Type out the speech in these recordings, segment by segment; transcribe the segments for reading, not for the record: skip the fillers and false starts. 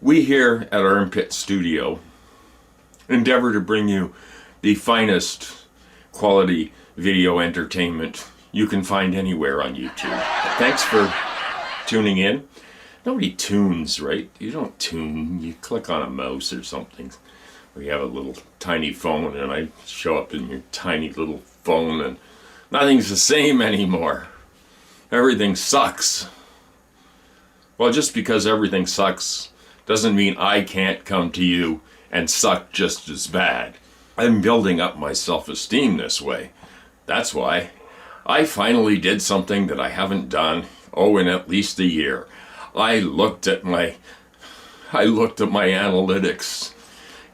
We here at Armpit Studio endeavor to bring you the finest quality video entertainment you can find anywhere on YouTube. Thanks for tuning in. Nobody tunes, right? You don't tune, you click on a mouse or something. Or you have a little tiny phone and I show up in your tiny little phone and nothing's the same anymore. Everything sucks. Well, just because everything sucks doesn't mean I can't come to you and suck just as bad. I'm building up my self-esteem this way. That's why I finally did something that I haven't done, in at least a year. I looked at my analytics.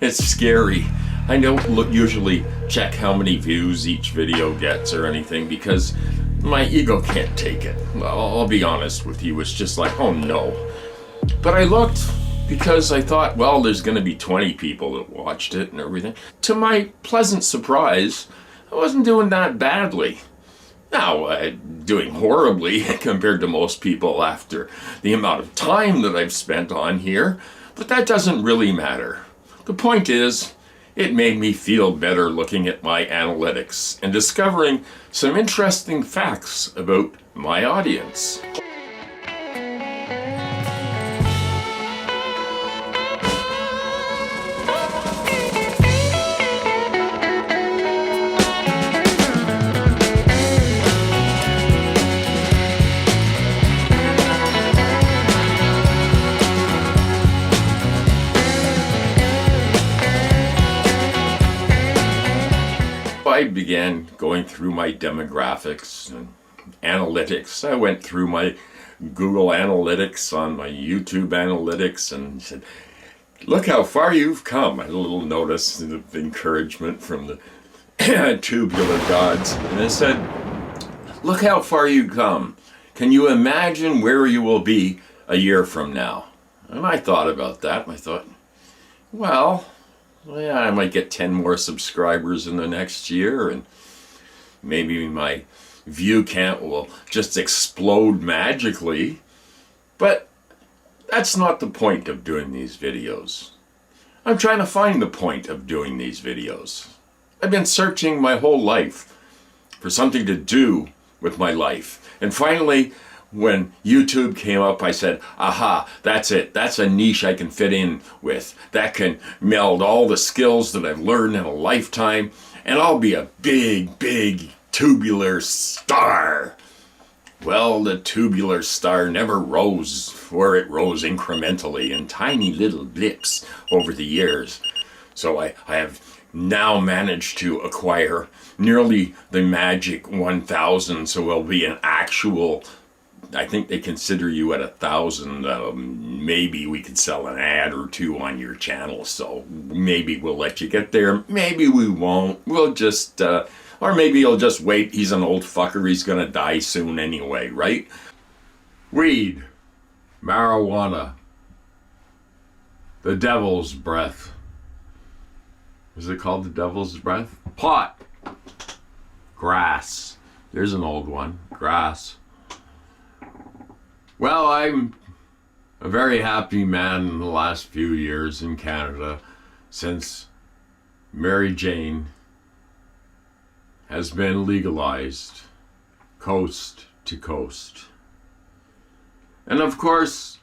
It's scary. I don't usually check how many views each video gets or anything because my ego can't take it. I'll be honest with you, it's just like, oh no. But I looked because I thought, well, there's going to be 20 people that watched it and everything. To my pleasant surprise, I wasn't doing that badly. Now, doing horribly compared to most people after the amount of time that I've spent on here, but that doesn't really matter. The point is, it made me feel better looking at my analytics and discovering some interesting facts about my audience. I began going through my demographics and analytics. I went through my Google Analytics on my YouTube Analytics and said, look how far you've come. I had a little notice of encouragement from the tubular gods. And I said, look how far you've come. Can you imagine where you will be a year from now? And I thought about that and I thought, well, yeah, I might get 10 more subscribers in the next year and maybe my view count will just explode magically. But that's not the point of doing these videos. I'm trying to find the point of doing these videos. I've been searching my whole life for something to do with my life. And finally, when YouTube came up, I said, aha, that's it. That's a niche I can fit in with. That can meld all the skills that I've learned in a lifetime, and I'll be a big, big tubular star. Well, the tubular star never rose, or it rose incrementally in tiny little blips over the years. So I have now managed to acquire nearly the magic 1,000, so it'll be an actual, I think they consider you at 1,000. Maybe we could sell an ad or two on your channel, so maybe we'll let you get there. Maybe we won't. We'll just, or maybe you'll just wait. He's an old fucker. He's gonna die soon anyway, right? Weed, marijuana, the devil's breath. Is it called the devil's breath? Pot, grass. There's an old one, grass. Well, I'm a very happy man in the last few years in Canada since Mary Jane has been legalized coast to coast. And of course,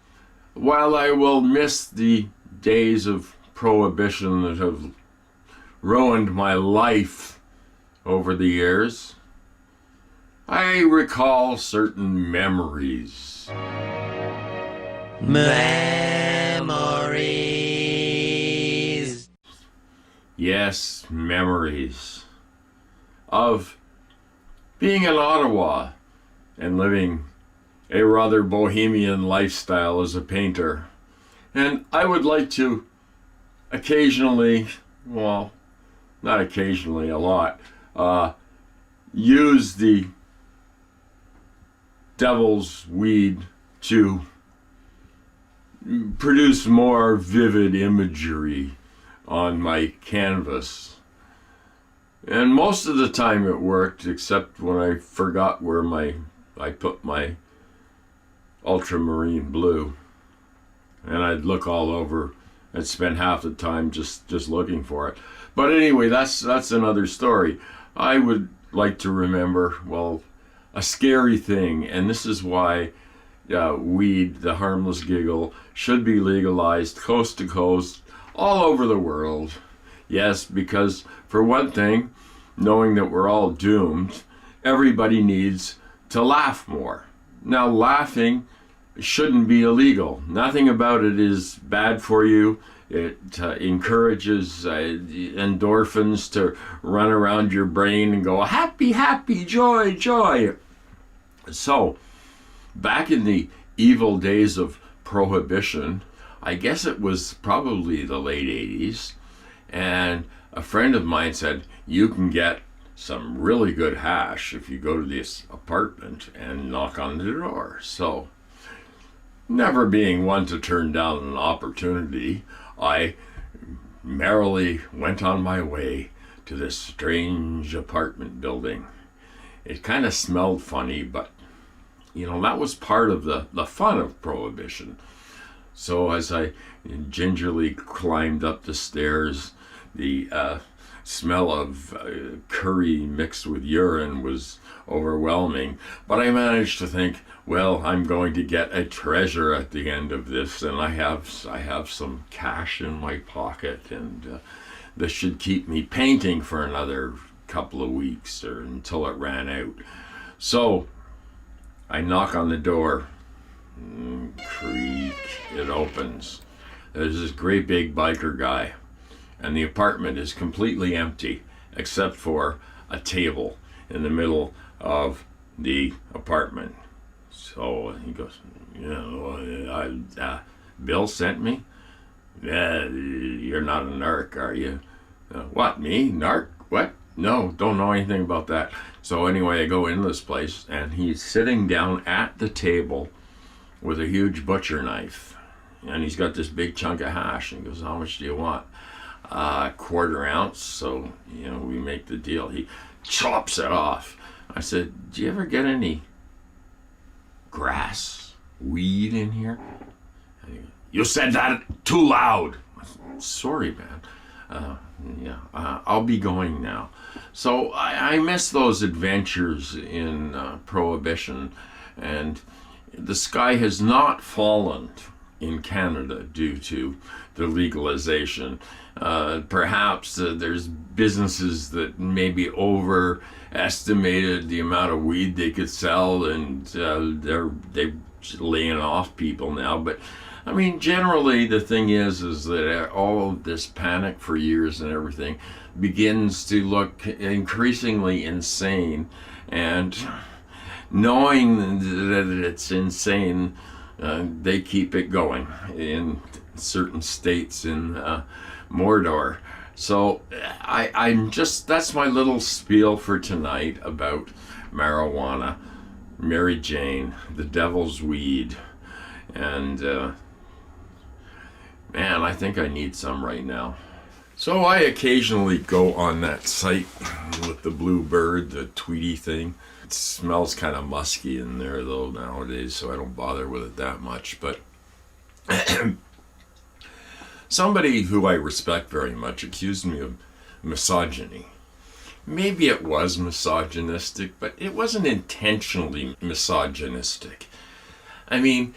while I will miss the days of prohibition that have ruined my life over the years, I recall certain memories. Memories. Yes, memories of being in Ottawa and living a rather bohemian lifestyle as a painter. And I would like to occasionally, well, not occasionally, a lot, use the devil's weed to produce more vivid imagery on my canvas. And most of the time it worked, except when I forgot where I put my ultramarine blue. and I'd look all over and spend half the time just looking for it. But anyway, that's another story. I would like to remember, well, a scary thing, and this is why weed, the harmless giggle, should be legalized coast to coast all over the world. Yes, because for one thing, knowing that we're all doomed, everybody needs to laugh more. Now, laughing shouldn't be illegal. Nothing about it is bad for you. It encourages endorphins to run around your brain and go, happy, happy, joy, joy. So, back in the evil days of Prohibition, I guess it was probably the late 80s, and a friend of mine said, you can get some really good hash if you go to this apartment and knock on the door. So, never being one to turn down an opportunity, I merrily went on my way to this strange apartment building. It kind of smelled funny, but that was part of the fun of Prohibition. So as I gingerly climbed up the stairs, the smell of curry mixed with urine was overwhelming. But I managed to think, well, I'm going to get a treasure at the end of this, and I have some cash in my pocket, and this should keep me painting for another couple of weeks or until it ran out. So I knock on the door. Creak. It opens. There's this great big biker guy, and the apartment is completely empty except for a table in the middle of the apartment. So he goes, Bill sent me? Yeah, you're not a narc, are you? What, me? Narc? What? No, don't know anything about that. So anyway, I go in this place, and he's sitting down at the table with a huge butcher knife. And he's got this big chunk of hash, and he goes, how much do you want? Quarter ounce, so, we make the deal. He chops it off. I said, do you ever get any grass, weed in here? And he goes, you said that too loud. I said, sorry, man. I'll be going now. So I miss those adventures in Prohibition, and the sky has not fallen in Canada due to the legalization. Perhaps there's businesses that maybe overestimated the amount of weed they could sell, and they're laying off people now. But I mean, generally the thing is that all of this panic for years and everything begins to look increasingly insane, and knowing that it's insane, they keep it going in certain states in Mordor. So I'm just, that's my little spiel for tonight about marijuana, Mary Jane, the devil's weed, and man, I think I need some right now. So I occasionally go on that site with the blue bird, the Tweety thing. It smells kind of musky in there though nowadays, so I don't bother with it that much. But somebody who I respect very much accused me of misogyny. Maybe it was misogynistic, but it wasn't intentionally misogynistic. I mean,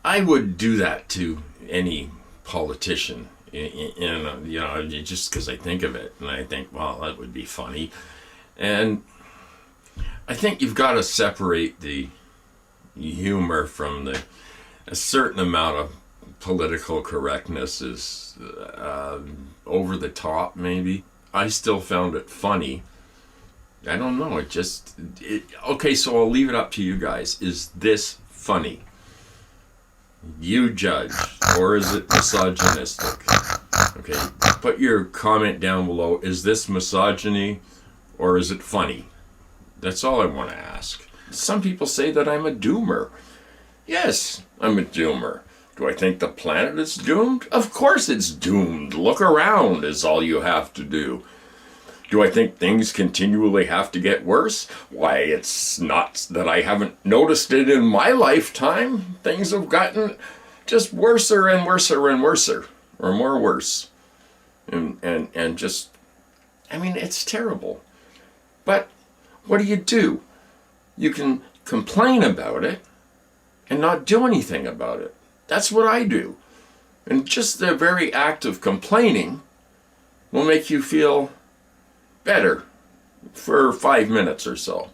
I would do that to any politician, just because I think of it, and I think, well, that would be funny. And I think you've got to separate the humor from a certain amount of political correctness is over the top, maybe. I still found it funny. I don't know, okay, so I'll leave it up to you guys. Is this funny? You judge, or is it misogynistic? Okay, put your comment down below. Is this misogyny, or is it funny? That's all I want to ask. Some people say that I'm a doomer. Yes, I'm a doomer. Do I think the planet is doomed? Of course it's doomed. Look around is all you have to do. Do I think things continually have to get worse? Why, it's not that I haven't noticed it in my lifetime. Things have gotten just worser and worser and worser, or more worse. And just, I mean, it's terrible. But what do? You can complain about it and not do anything about it. That's what I do. And just the very act of complaining will make you feel better for 5 minutes or so.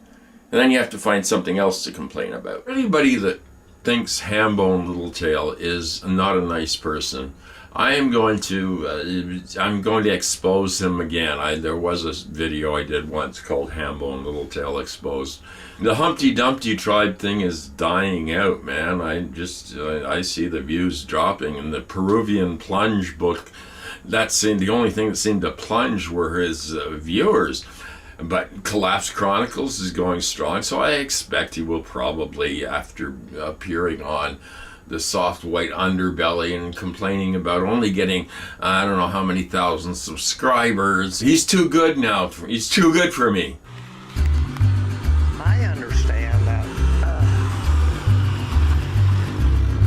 And then you have to find something else to complain about. Anybody that thinks Hambone Littletail is not a nice person, I'm going to expose him again. There was a video I did once called Hambone Littletail Exposed. The Humpty Dumpty tribe thing is dying out, man. I see the views dropping. And the Peruvian Plunge book, the only thing that seemed to plunge were his viewers. But Collapse Chronicles is going strong, so I expect he will probably, after appearing on the Soft White Underbelly and complaining about only getting, I don't know how many thousand subscribers, he's too good now. He's too good for me. I understand that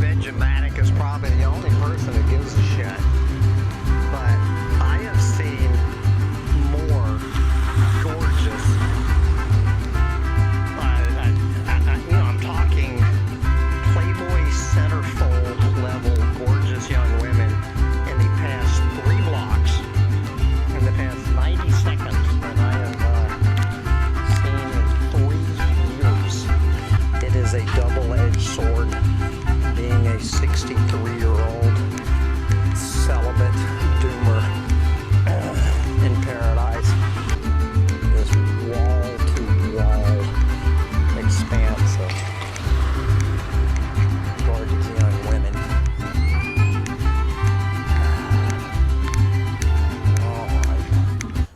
Vegematic is probably the only person that gives a shit, but I have seen more gorgeous, I'm talking Playboy centerfold level gorgeous young women in the past 3 blocks, in the past 90 seconds, than I have seen in 3 years. It is a double-edged sword, being a 63-year-old celibate doomer in paradise. This wall-to-wall expanse of gorgeous young women.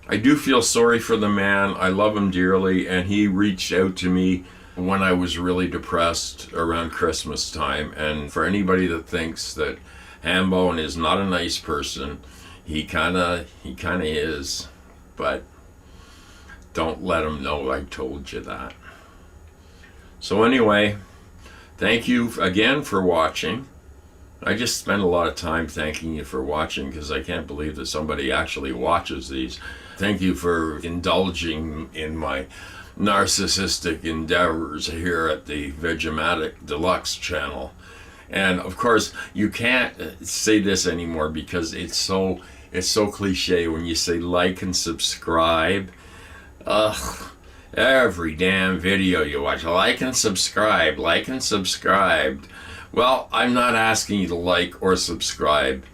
I do feel sorry for the man. I love him dearly, and he reached out to me when I was really depressed around Christmas time. And for anybody that thinks that Hambone is not a nice person, he kinda is. But don't let him know I told you that. So anyway, thank you again for watching. I just spend a lot of time thanking you for watching because I can't believe that somebody actually watches these. Thank you for indulging in my narcissistic endeavors here at the Vegematic Deluxe channel. And of course, you can't say this anymore because it's so cliche when you say like and subscribe. Ugh. Every damn video you watch, like and subscribe, like and subscribed. Well, I'm not asking you to like or subscribe,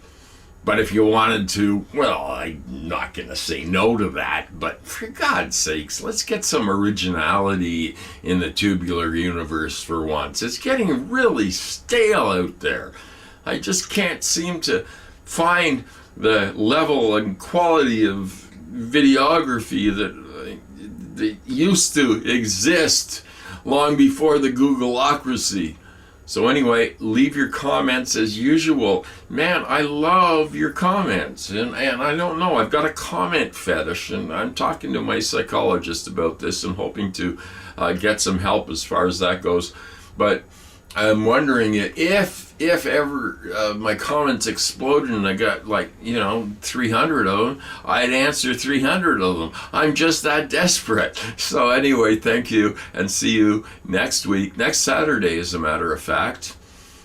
but if you wanted to, well, I'm not going to say no to that, but for God's sakes, let's get some originality in the tubular universe for once. It's getting really stale out there. I just can't seem to find the level and quality of videography that used to exist long before the Googleocracy. So anyway, leave your comments as usual. Man, I love your comments. And I don't know, I've got a comment fetish, and I'm talking to my psychologist about this and hoping to get some help as far as that goes. But I'm wondering if ever my comments exploded and I got 300 of them, I'd answer 300 of them. I'm just that desperate. So anyway, thank you, and see you next week, next Saturday as a matter of fact,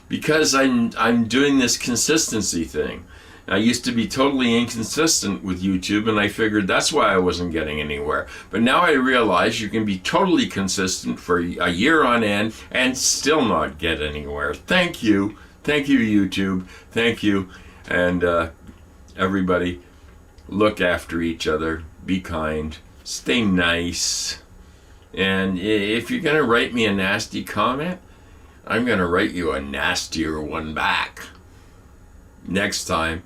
because I'm doing this consistency thing. I used to be totally inconsistent with YouTube, and I figured that's why I wasn't getting anywhere. But now I realize you can be totally consistent for a year on end and still not get anywhere. Thank you. Thank you, YouTube. Thank you. And everybody, look after each other. Be kind. Stay nice. And if you're going to write me a nasty comment, I'm going to write you a nastier one back next time.